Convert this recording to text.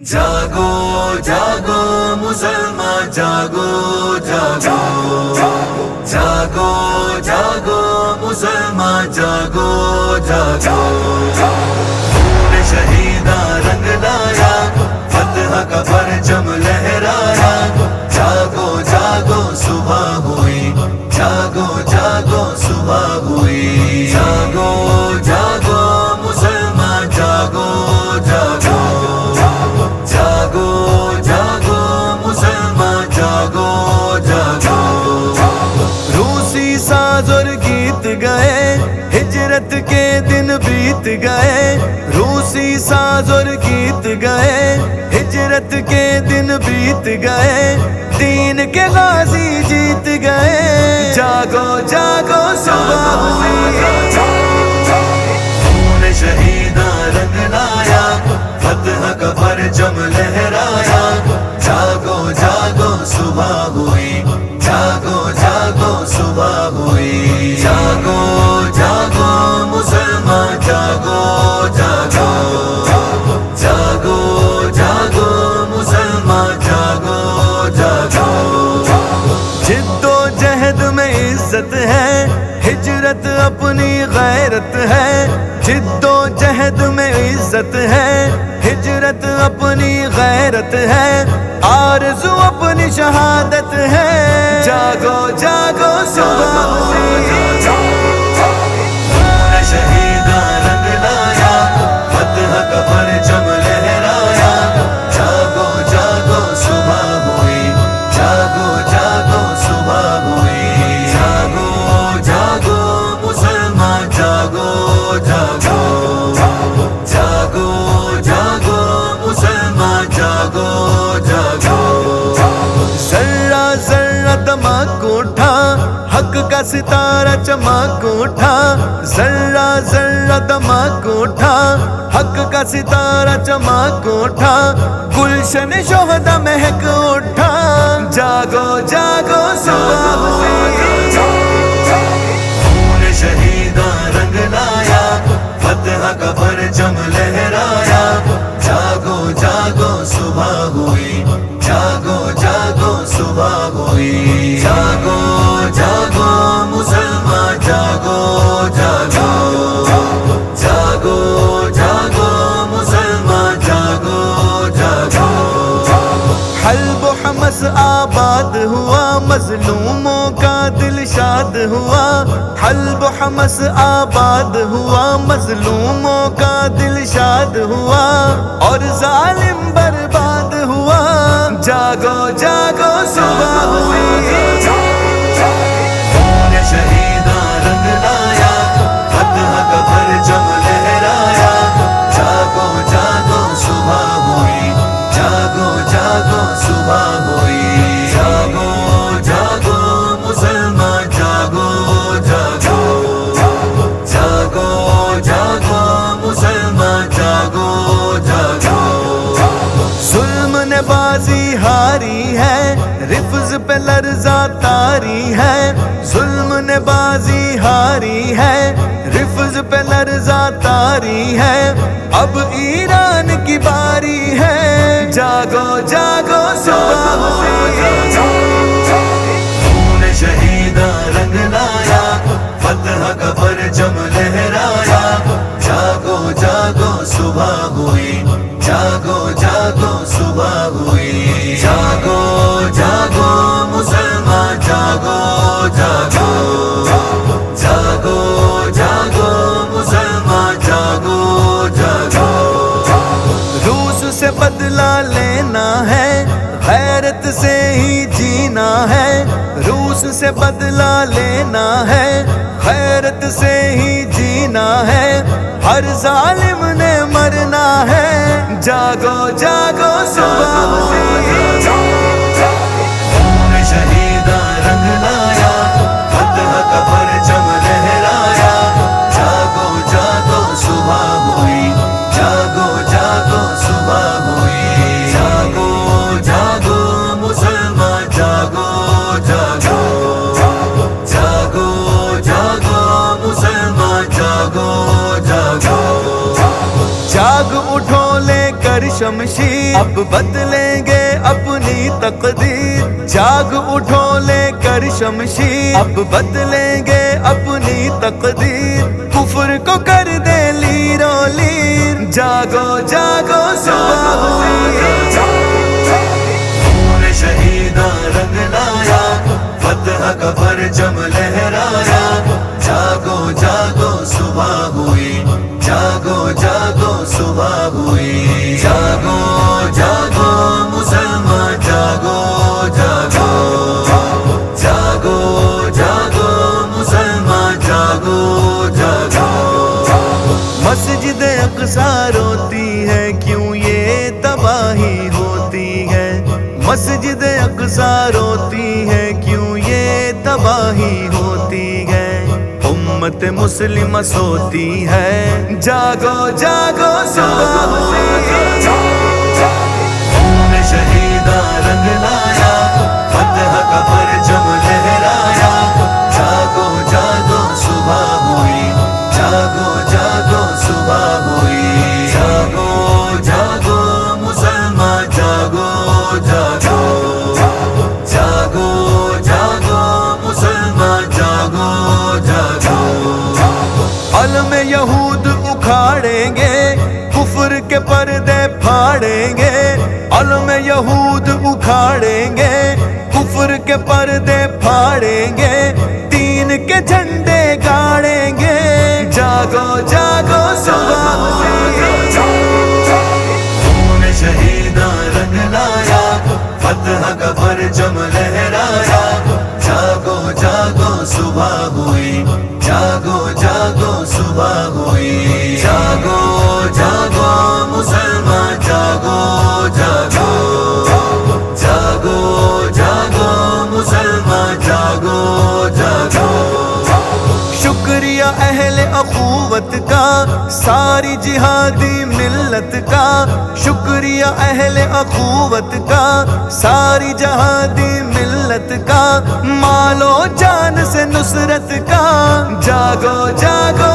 جاگو جاگو مسلمان جاگو جاگو جاگو جاگو مسلمان جاگو جاگو خون شہیداں رنگ لایا فتح کا پرچم لہرایا جاگو جاگو صبح ہوئی جاگو جاگو صبح ہوئی جاگو جاگو مسلمان جاگو جاگو جاگو جاگو مسلمان جاگو جاگو روسی ساز اور گیت گئے ہجرت کے دن بیت گئے روسی ساز اور گیت گئے ہجرت کے دن بیت گئے دین کے غازی جیت گئے جاگو جاگو صبح ہوئی خون شہیداں رنگ لایا فتح کا پرچم لہرایا جاگو جاگو صبح ہوئی جاگو جاگو صبح ہوئی جاگو جاگو مسلمان جاگو جاگو جاگو جاگو مسلمان جاگو جاگو جد و جہد میں عزت ہے ہجرت اپنی غیرت ہے جد و جہد میں عزت ہے ہجرت اپنی غیرت ہے آرزو اپنی شہادت ہے جاگو جاگو صبح ہوئی شہیداں رنگ لایا فتح کا پرچم لہرایا جاگو جاگو صبح ہوئی جاگو جاگو صبح ہوئی جاگو جاگو مسلمان جاگو جاگو جاگو جاگو مسلمان جاگو جاگو ذرہ ذرہ دماغ اٹھا حق کا ستارہ چمک اٹھا ذرہ ذرہ دماغ اٹھا حق کا ستارہ چمک اٹھا گلشن شہداء مہک اٹھا جاگو جاگو صبح ہوئی خون شہیداں رنگ لایا فتح کا پرچم لہرایا جاگو جاگو صبح ہوئی جاگو جاگو صبح ہوئی جاگو جاگو مسلمان جاگو جاگو جاگو جاگو مسلمان جاگو جاگو حلب و حمص آباد ہوا مظلوموں کا دل شاد ہوا حلب و حمص آباد ہوا مظلوموں کا دل شاد ہوا اور ظالم برباد ہوا جاگو جاگو صبح ہوئی خون شہیداں رنگ لایا فتح کا پرچم لہرایا جاگو جاگو صبح ہوئی جاگو جاگو صبح ہوئی جاگو جاگو مسلمان جاگو جاگو جاگو جاگو مسلمان جاگو جاگو ظلم نے بازی ہاری ہے رفض پہ لرزہ تاری ہے ظلم نے بازی ہاری ہے رفض پہ لرزہ تاری ہے اب ایران کی باری ہے جاگو جاگو صبح ہوئی خون شہیداں رنگ لایا فتح کا پرچم لہرایا جاگو جاگو صبح ہوئی جاگو جاگو صبح ہوئی جاگو جاگو مسلمان جاگو جاگو جاگو جاگو مسلمان جاگو جاگو روس سے بدلہ لینا ہے غیرت سے ہی جینا ہے روس سے بدلہ لینا ہے غیرت سے ہی جینا ہے ہر ظالم نے مرنا ہے جاگو جاگو صبح ہوئی خون شہیداں رنگ لایا فتح کا پرچم لہرایا جاگو جاگو صبح ہوئی جاگو جاگو صبح ہوئی جاگو جاگو مسلمان جاگو جاگو جاگو جاگو مسلمان جاگو جاگو جاگ اٹھو لے کر شمشیر اب بدلیں گے اپنی تقدیر، جاگ اٹھو لے کر شمشیر، اب بدلیں گے اپنی تقدیر، کفر کو کر دے لیر و لیر، جاگو جاگو صبح ہوئی، خون شہیداں رنگ لایا، فتح کا پرچم لہرایا، جاگو جاگو صبح ہوئی، جاگو جاگو صبح ہوئی، جاگو جاگو مسلمان جاگو جاگو، جاگو جاگو مسلمان جاگو جاگو، مسجد اقصی روتی ہے کیوں یہ تباہی ہوتی ہے، مسجد اقصی روتی ہے کیوں یہ تباہی ہوتی ہے، امت مسلمہ سوتی ہے، جاگو جاگو صبح ہوئی، خون شہیداں رنگ لایا، فتح کا پرچم لہرایا، جاگو جاگو صبح ہوئی، جاگو جاگو صبح ہوئی، جاگو جاگو مسلمان جاگو جاگو، جاگو جاگو مسلمان جاگو جاگو، علم یہود اکھاڑیں گے، کفر کے پردے پھاڑیں گے، علم یہود اکھاڑیں گے، کفر کے پردے پھاڑیں گے، دین کے جھنڈے گاڑیں گے، جاگو جاگو صبح ہوئی، خون شہیداں رنگ لایا، فتح کا پرچم لہرایا، جاگو جاگو صبح ہوئی، جاگو جاگو صبح ہوئی، جاگو جاگو مسلمان جاگو جاگو، جاگو جاگو مسلمان جاگو جاگو، شکریہ اہل اخوت کا، ساری جہادی ملت کا، شکریہ اہل اخوت کا، ساری جہادی ملت کا، مال و جان سے نصرت کا، جاگو جاگو